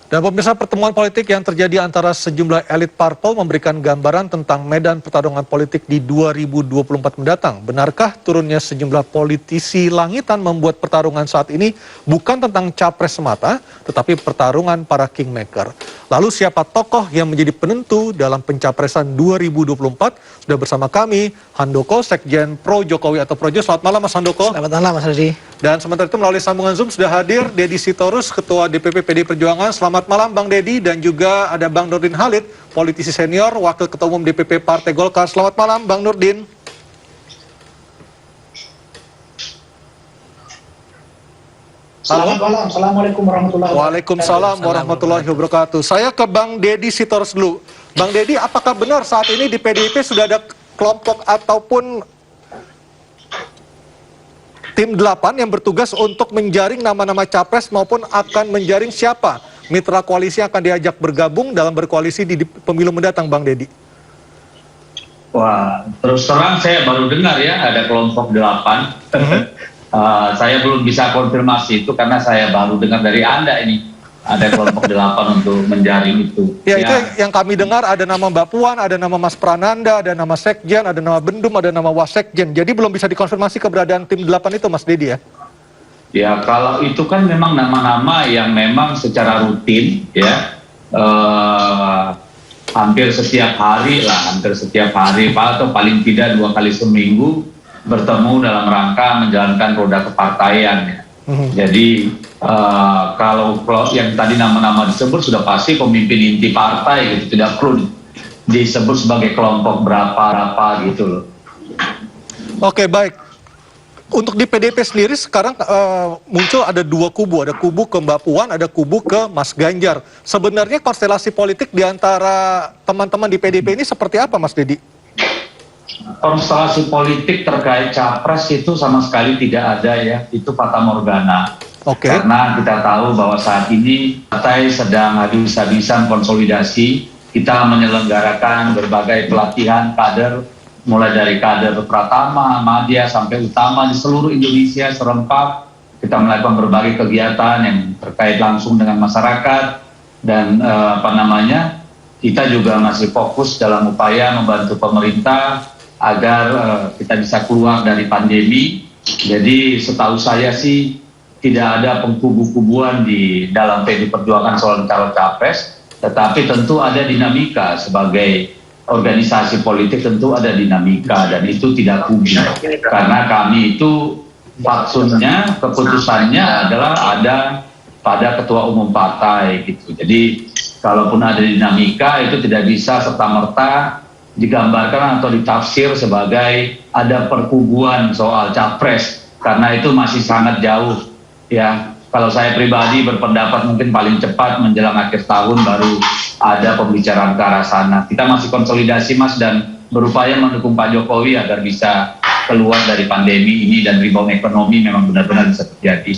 Dan pemirsa, pertemuan politik yang terjadi antara sejumlah elit parpol memberikan gambaran tentang medan pertarungan politik di 2024 mendatang. Benarkah turunnya sejumlah politisi langitan membuat pertarungan saat ini bukan tentang capres semata, tetapi pertarungan para kingmaker? Lalu siapa tokoh yang menjadi penentu dalam pencapresan 2024? Sudah bersama kami, Handoko, Sekjen Pro Jokowi atau Projo. Selamat malam Mas Handoko. Selamat malam Mas Rudi. Dan sementara itu melalui sambungan Zoom sudah hadir Deddy Sitorus, Ketua DPP PDI Perjuangan. Selamat malam Bang Deddy, dan juga ada Bang Nurdin Halid, politisi senior, Wakil Ketua Umum DPP Partai Golkar. Selamat malam Bang Nurdin. Selamat malam, Assalamualaikum warahmatullahi wabarakatuh. Waalaikumsalam warahmatullahi wabarakatuh. Saya ke Bang Deddy Sitorus dulu. Bang Deddy, apakah benar saat ini di PDIP sudah ada kelompok ataupun tim 8 yang bertugas untuk menjaring nama-nama capres maupun akan menjaring siapa mitra koalisi yang akan diajak bergabung dalam berkoalisi di pemilu mendatang, Bang Deddy? Wah, terus terang saya baru dengar ya ada kelompok 8. Saya belum bisa konfirmasi itu karena saya baru dengar dari Anda ini. Ada kelompok 8 untuk menjaring itu. Ya, itu yang kami dengar, ada nama Mbak Puan, ada nama Mas Prananda, ada nama Sekjen, ada nama Bendum, ada nama Wasekjen. Jadi belum bisa dikonfirmasi keberadaan tim 8 itu, Mas Deddy ya? Ya, kalau itu kan memang nama-nama yang memang secara rutin ya, hampir setiap hari atau paling tidak 2 kali seminggu bertemu dalam rangka menjalankan roda kepartaian ya. Jadi kalau yang tadi nama-nama disebut sudah pasti pemimpin inti partai gitu, tidak perlu disebut sebagai kelompok berapa gitu loh. Oke, baik. Untuk di PDIP sendiri sekarang muncul ada 2 kubu, ada kubu ke Mbak Puan, ada kubu ke Mas Ganjar. Sebenarnya konstelasi politik di antara teman-teman di PDIP ini seperti apa, Mas Deddy? Konstelasi politik terkait capres itu sama sekali tidak ada ya, itu fata morgana. Karena kita tahu bahwa saat ini partai sedang habis-habisan konsolidasi, kita menyelenggarakan berbagai pelatihan kader, mulai dari kader Pratama, Madya, sampai utama di seluruh Indonesia serempak. Kita melakukan berbagai kegiatan yang terkait langsung dengan masyarakat, dan kita juga masih fokus dalam upaya membantu pemerintah agar kita bisa keluar dari pandemi. Jadi setahu saya sih tidak ada pengkubu-kubuan di dalam PDI Perjuangan soal calon capres, tetapi tentu ada dinamika. Sebagai organisasi politik tentu ada dinamika, dan itu tidak kubu, karena kami itu fatsunnya, keputusannya adalah ada pada ketua umum partai gitu. Jadi kalaupun ada dinamika itu tidak bisa serta-merta digambarkan atau ditafsir sebagai ada perkubuan soal capres, karena itu masih sangat jauh ya. Kalau saya pribadi berpendapat mungkin paling cepat menjelang akhir tahun baru ada pembicaraan ke arah sana. Kita masih konsolidasi Mas, dan berupaya mendukung Pak Jokowi agar bisa keluar dari pandemi ini dan rebound ekonomi memang benar-benar bisa terjadi.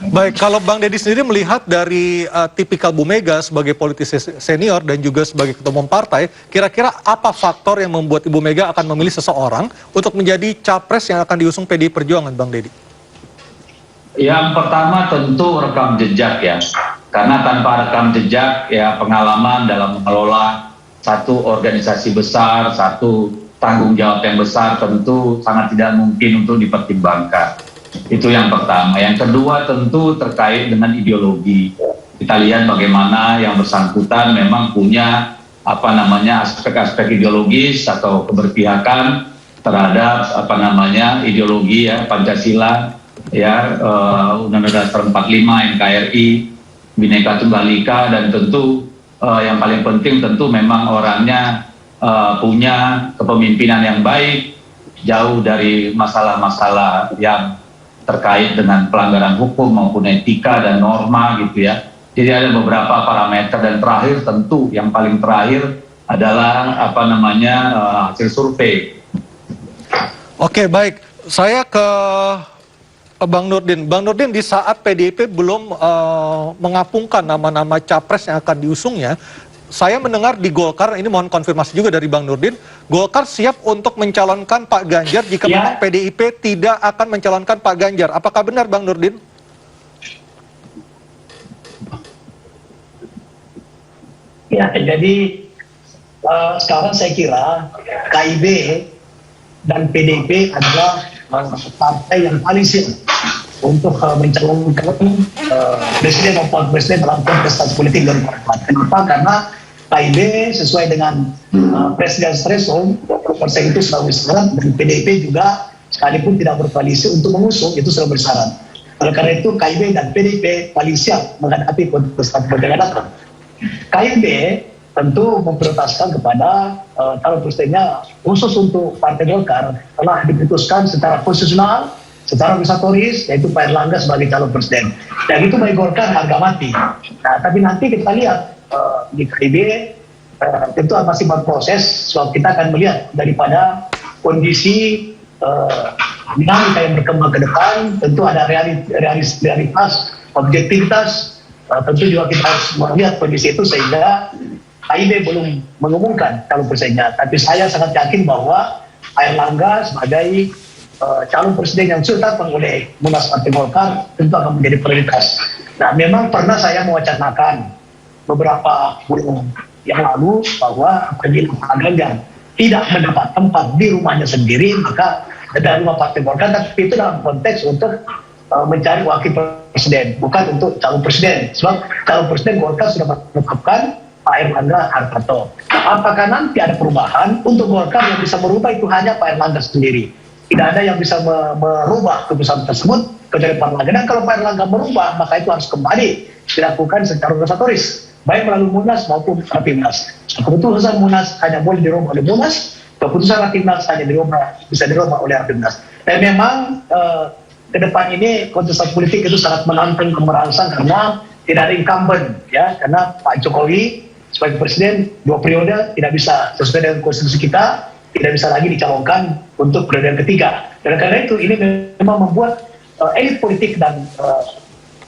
Baik, kalau Bang Deddy sendiri melihat dari tipikal Bu Mega sebagai politisi senior dan juga sebagai ketua umum partai, kira-kira apa faktor yang membuat Ibu Mega akan memilih seseorang untuk menjadi capres yang akan diusung PDI Perjuangan, Bang Deddy? Yang pertama tentu rekam jejak ya, karena tanpa rekam jejak ya, pengalaman dalam mengelola satu organisasi besar, satu tanggung jawab yang besar tentu sangat tidak mungkin untuk dipertimbangkan. Itu yang pertama. Yang kedua tentu terkait dengan ideologi. Kita lihat bagaimana yang bersangkutan memang punya aspek-aspek ideologis atau keberpihakan terhadap ideologi ya, Pancasila ya, Undang-Undang Dasar 45, NKRI, Bhinneka Tunggal Ika, dan tentu yang paling penting tentu memang orangnya punya kepemimpinan yang baik, jauh dari masalah-masalah yang terkait dengan pelanggaran hukum maupun etika dan norma gitu ya. Jadi ada beberapa parameter, dan terakhir tentu yang paling terakhir adalah hasil survei. Oke, baik. Saya ke Bang Nurdin. Bang Nurdin, di saat PDIP belum mengapungkan nama-nama capres yang akan diusungnya, saya mendengar di Golkar, ini mohon konfirmasi juga dari Bang Nurdin, Golkar siap untuk mencalonkan Pak Ganjar jika memang PDIP tidak akan mencalonkan Pak Ganjar. Apakah benar Bang Nurdin? Ya, jadi sekarang saya kira KIB dan PDIP adalah partai yang paling siap untuk mencalonkan presiden maupun presiden dalam kontestasi politik 2024. Kenapa? Karena KIB sesuai dengan presiden threshold 20% itu sudah bersyarat, dan PDIP juga sekalipun tidak berkoalisi untuk mengusung itu sudah bersyarat. Oleh karena itu KIB dan PDIP paling siap menghadapi kontestasi politik yang datang. KIB tentu memprioritaskan kepada calon presidennya khusus untuk Partai Golkar telah diputuskan secara konstitusional, secara organisatoris, yaitu Pak Erlangga sebagai calon presiden. Dan itu bagi Golkar harga mati. Nah, tapi nanti kita lihat di KIB tentu masih berproses, sebab kita akan melihat daripada kondisi dinamika yang berkembang ke depan, tentu ada realitas, objektivitas. Tentu juga kita harus melihat kondisi itu sehingga KIB belum mengumumkan calon presidennya. Tapi saya sangat yakin bahwa Erlangga sebagai calon presiden yang sudah ditetapkan oleh Munas Partai Golkar tentu akan menjadi prioritas. Nah, memang pernah saya mewacanakan beberapa bulan yang lalu bahwa apabila Pak Ganjar tidak mendapat tempat di rumahnya sendiri, maka dari rumah Partai Golkar, tapi itu dalam konteks untuk mencari wakil presiden, bukan untuk calon presiden. Sebab calon presiden Golkar sudah menetapkan Pak Erlangga Hartarto. Apakah nanti ada perubahan untuk Golkar yang bisa merubah itu hanya Pak Erlangga sendiri? Tidak ada yang bisa merubah keputusan tersebut kecuali Pak Erlangga. Dan kalau Pak Erlangga merubah, maka itu harus kembali dilakukan secara organisatoris, baik melalui Munas maupun Rapimnas. Keputusan Munas hanya boleh dirubah oleh Munas, keputusan Rapimnas hanya bisa dirubah oleh Rapimnas. Dan memang ke depan ini kontestasi politik itu sangat menantang, merangsang karena tidak ada incumbent, ya, karena Pak Jokowi sebagai presiden 2 periode tidak bisa sesuai dengan konstitusi kita, tidak bisa lagi dicalonkan untuk periode yang ketiga. Dan karena itu ini memang membuat elit politik dan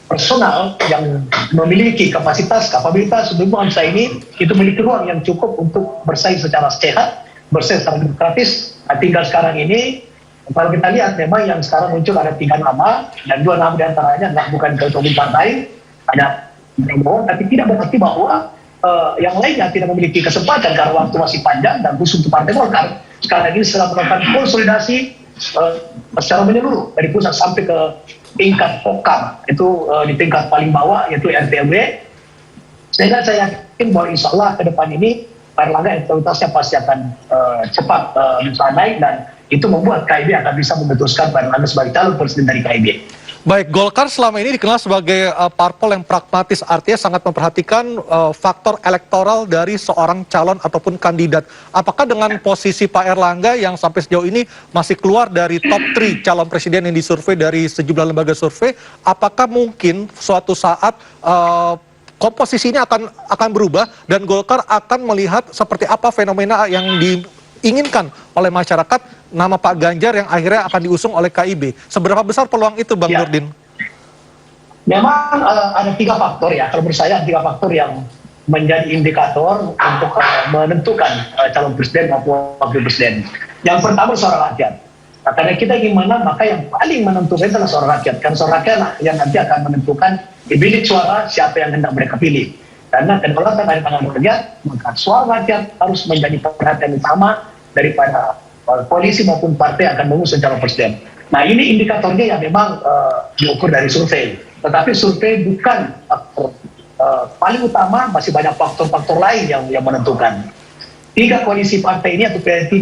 personal yang memiliki kapabilitas untuk bangsa ini itu memiliki ruang yang cukup untuk bersaing secara sehat, bersaing secara demokratis. Nah, tinggal sekarang ini kalau kita lihat memang yang sekarang muncul ada 3 nama, dan 2 nama diantaranya bukan ketua umum partai, ada Prabowo, tapi tidak berarti bahwa yang lainnya tidak memiliki kesempatan karena waktu masih panjang, dan khusus untuk Partai Golkar sekarang ini sedang melakukan konsolidasi secara menyeluruh dari pusat sampai ke tingkat pokar, itu di tingkat paling bawah yaitu RT RW. Sehingga saya yakin bahwa insya Allah ke depan ini Pak Erlangga elektabilitasnya pasti akan cepat bisa naik, dan itu membuat KIB akan bisa memutuskan Pak Erlangga sebagai calon presiden dari KIB. Baik, Golkar selama ini dikenal sebagai parpol yang pragmatis, artinya sangat memperhatikan faktor elektoral dari seorang calon ataupun kandidat. Apakah dengan posisi Pak Erlangga yang sampai sejauh ini masih keluar dari top 3 calon presiden yang disurvei dari sejumlah lembaga survei, apakah mungkin suatu saat komposisi ini akan berubah dan Golkar akan melihat seperti apa fenomena yang diinginkan oleh masyarakat, nama Pak Ganjar yang akhirnya akan diusung oleh KIB? Seberapa besar peluang itu, Bang Nurdin? Memang ada 3 faktor ya, kalau menurut saya 3 faktor yang menjadi indikator untuk menentukan calon presiden maupun wakil presiden. Yang pertama suara rakyat. Nah, karena kita ingin menang, maka yang paling menentukan adalah suara rakyat. Karena suara rakyat lah yang nanti akan menentukan di bilik suara siapa yang hendak mereka pilih. Karena kedaulatan dari tangan rakyat, maka suara rakyat harus menjadi perhatian utama daripada koalisi maupun partai akan mengusung calon presiden. Nah, ini indikatornya yang memang diukur dari survei. Tetapi survei bukan faktor paling utama, masih banyak faktor-faktor lain yang menentukan. 3 koalisi partai ini atau P3,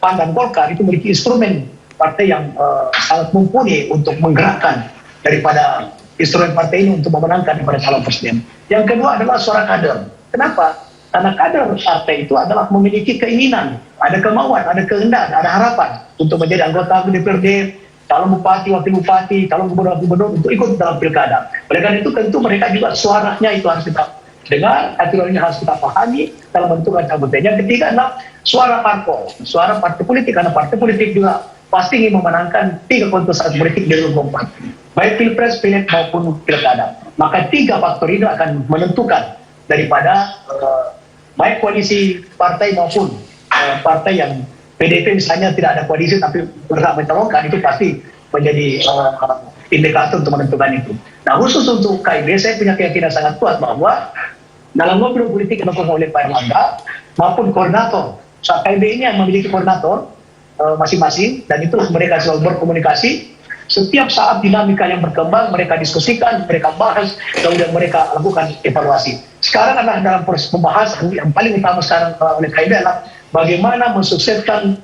PAN dan Golkar itu memiliki instrumen partai yang sangat mumpuni untuk menggerakkan daripada instrumen partai ini untuk memenangkan daripada calon presiden. Yang kedua adalah suara kader. Kenapa? Karena kader partai itu adalah memiliki keinginan, ada kemauan, ada kehendak, ada harapan untuk menjadi anggota DPRD, calon bupati, wakil bupati, calon gubernur untuk ikut dalam pilkada. Oleh karena itu tentu mereka juga suaranya itu harus kita dengar, aturannya harus kita pahami dalam menentukan calon presiden. Yang ketiga adalah suara parpol, suara partai politik, karena partai politik juga pasti ingin memenangkan 3 kontestasi politik di 2024, baik pilpres, pileg maupun pilkada. Maka 3 faktor ini akan menentukan daripada baik koalisi partai maupun partai yang PDIP misalnya tidak ada koalisi tapi berhak mencalonkan, itu pasti menjadi indikator untuk menentukan itu. Nah, khusus untuk KIB saya punya keyakinan sangat kuat bahwa dalam ngobrol politik yang dilakukan oleh Pak Erlangga maupun koordinator. So, KIB ini yang memiliki koordinator masing-masing, dan itu mereka selalu berkomunikasi. Setiap saat dinamika yang berkembang, mereka diskusikan, mereka bahas, kemudian mereka lakukan evaluasi. Sekarang adalah dalam proses pembahasan yang paling utama sekarang oleh KIB adalah bagaimana mensukseskan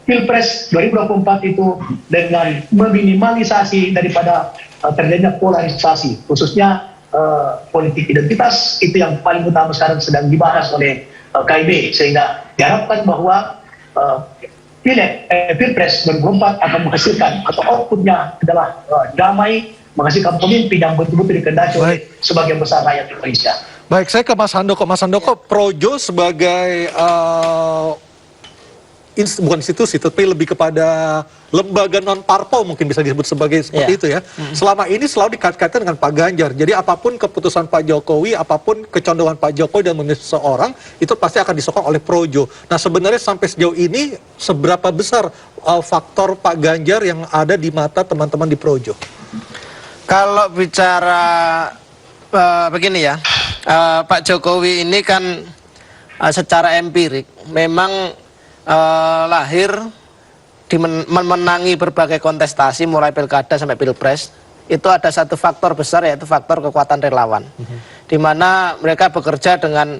Pilpres 2024 itu dengan meminimalisasi daripada terjadinya polarisasi, khususnya politik identitas. Itu yang paling utama sekarang sedang dibahas oleh KIB, sehingga diharapkan bahwa Pilpres 2024 akan menghasilkan atau outputnya adalah damai, menghasilkan pemimpin yang betul-betul dikehendaki oleh sebagian besar rakyat Indonesia. Baik, saya ke Mas Handoko. Mas Handoko, Projo sebagai bukan institusi, tapi lebih kepada lembaga non-parpol mungkin bisa disebut sebagai seperti itu ya. Selama ini selalu dikait-kaitkan dengan Pak Ganjar. Jadi apapun keputusan Pak Jokowi, apapun kecondongan Pak Jokowi dan memilih seseorang, itu pasti akan disokong oleh Projo. Nah sebenarnya sampai sejauh ini, seberapa besar faktor Pak Ganjar yang ada di mata teman-teman di Projo? Kalau bicara begini ya, Pak Jokowi ini kan secara empirik memang lahir memenangi berbagai kontestasi mulai pilkada sampai pilpres. Itu ada satu faktor besar, yaitu faktor kekuatan relawan, di mana mereka bekerja dengan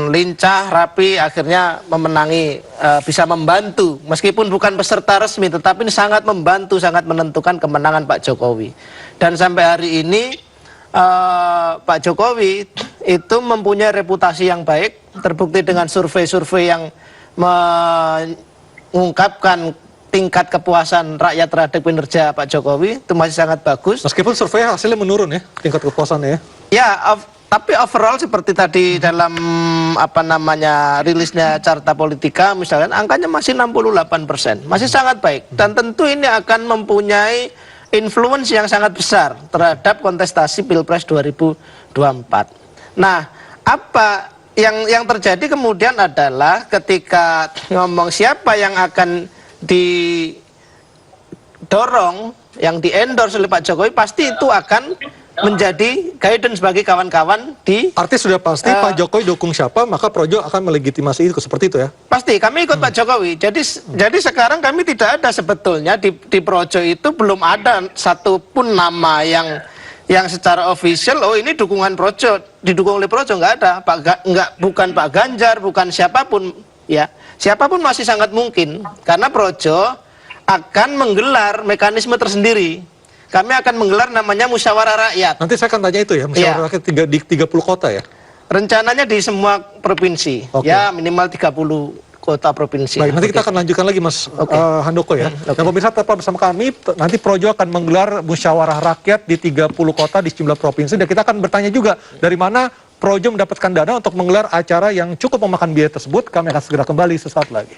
lincah, rapi, akhirnya memenangi, bisa membantu meskipun bukan peserta resmi, tetapi ini sangat membantu, sangat menentukan kemenangan Pak Jokowi. Dan sampai hari ini Pak Jokowi itu mempunyai reputasi yang baik, terbukti dengan survei-survei yang mengungkapkan tingkat kepuasan rakyat terhadap kinerja Pak Jokowi itu masih sangat bagus. Meskipun survei hasilnya menurun ya, tingkat kepuasannya ya. Ya, tapi overall seperti tadi dalam rilisnya Carta Politika misalnya, angkanya masih 68%, masih sangat baik. Dan tentu ini akan mempunyai influence yang sangat besar terhadap kontestasi Pilpres 2024. Nah, apa yang terjadi kemudian adalah ketika ngomong siapa yang akan didorong, yang di-endorse oleh Pak Jokowi, pasti itu akan menjadi guidance bagi kawan-kawan di... Artis sudah pasti Pak Jokowi dukung siapa, maka Projo akan melegitimasi itu, seperti itu ya? Pasti, kami ikut Pak Jokowi. Jadi sekarang kami tidak ada sebetulnya di Projo itu belum ada satupun nama yang secara official, oh ini dukungan Projo, didukung oleh Projo, nggak ada. Bukan Pak Ganjar, bukan siapapun, ya. Siapapun masih sangat mungkin, karena Projo akan menggelar mekanisme tersendiri. Kami akan menggelar namanya musyawarah rakyat. Nanti saya akan tanya itu ya, musyawarah rakyat di 30 kota ya? Rencananya di semua provinsi, ya minimal 30 kota provinsi. Baik, nanti kita akan lanjutkan lagi Mas Handoko ya. Dan pemirsa tetap bersama kami, nanti Projo akan menggelar musyawarah rakyat di 30 kota di sejumlah provinsi, dan kita akan bertanya juga dari mana Projo mendapatkan dana untuk menggelar acara yang cukup memakan biaya tersebut. Kami akan segera kembali sesaat lagi.